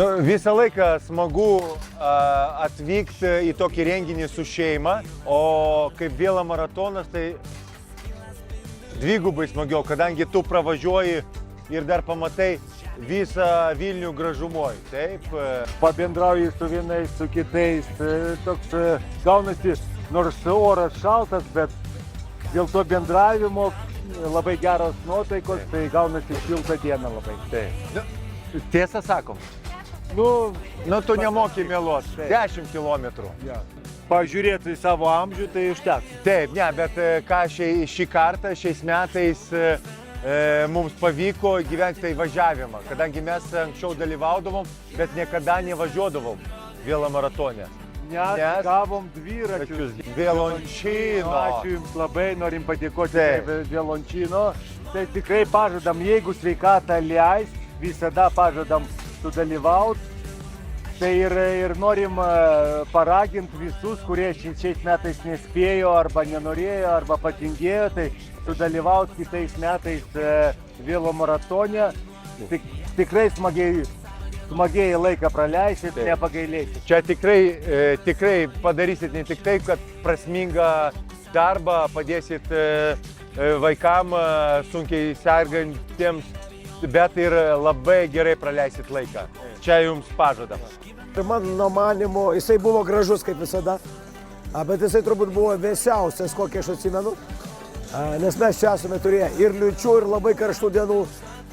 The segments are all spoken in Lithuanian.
Nu, visą laiką smagu atvykti į tokį renginį su šeima, o kaip vėla maratonas, tai dvigubai smagiau, kadangi tu pravažiuoji ir dar pamatai visą Vilnių gražumoj. Taip. Pabendrauji su vienais, su kitais, toks gaunasi, nors oras šaltas, bet dėl to bendravimo labai geros nuotaikos, tai gaunasi šilta diena labai. Taip. Tiesą sakom. Nu, Tu nemoki meluot. 10 kilometrų. ja. Pažiūrėti į savo amžių, tai užteks. Taip, ne, bet ką šį kartą, šiais metais mums pavyko gyventi tai važiavimą, kadangi mes anksčiau dalyvaudavom, bet niekada nevažiuodavom vėlą maratone. Nes gavom dviračius. Violončino. Ačiū Jums labai, norim padėkoti Violončino. Tai tikrai pažadam, jeigu sveikata leis, visada pažadam sudalyvauti. Tai ir norim paraginti visus, kurie šiais metais nespėjo arba nenorėjo arba patingėjo, tai sudalyvauti kitais metais vėlo maratone. Tikrai smagiai laiką praleisit, nepagailėsit. Čia tikrai padarysit ne tik taip, kad prasmingą darbą padėsit vaikam sunkiai sergantiems, bet ir labai gerai praleisit laiką. Čia jums pažadam. Mano manimu, jisai buvo gražus kaip visada, bet jisai turbūt buvo vėsiausias, kokį aš atsimenu, nes mes čia esame turėję ir liūčių, ir labai karštų dienų.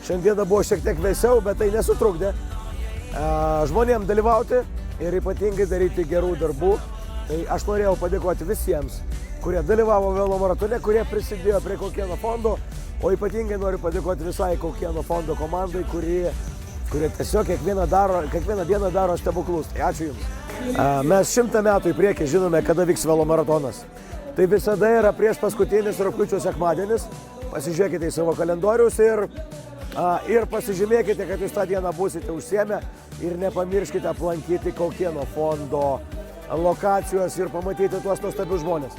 Šiandieną buvo šiek tiek vėsiau, bet tai nesutrukdė žmonėms dalyvauti ir ypatingai daryti gerų darbų. Tai aš norėjau padėkoti visiems, kurie dalyvavo vėlo maratone, kurie prisidėjo prie Kaukieno fondo, o ypatingai noriu padėkoti visai Kaukieno fondo komandai, kurie tiesiog kiekvieną dieną daro stebuklus. Tai ačiū Jums. Mes 100 metų į priekį žinome, kada vyks vėlo maratonas. Tai visada yra prieš paskutinis rugpjūčio sekmadienis. Pasižiūrėkite į savo kalendorius ir pasižymėkite, kad Jūs tą dieną būsite užsiėmę ir nepamirškite aplankyti Kaukieno fondo lokacijos ir pamatyti tuos nuostabius žmonės.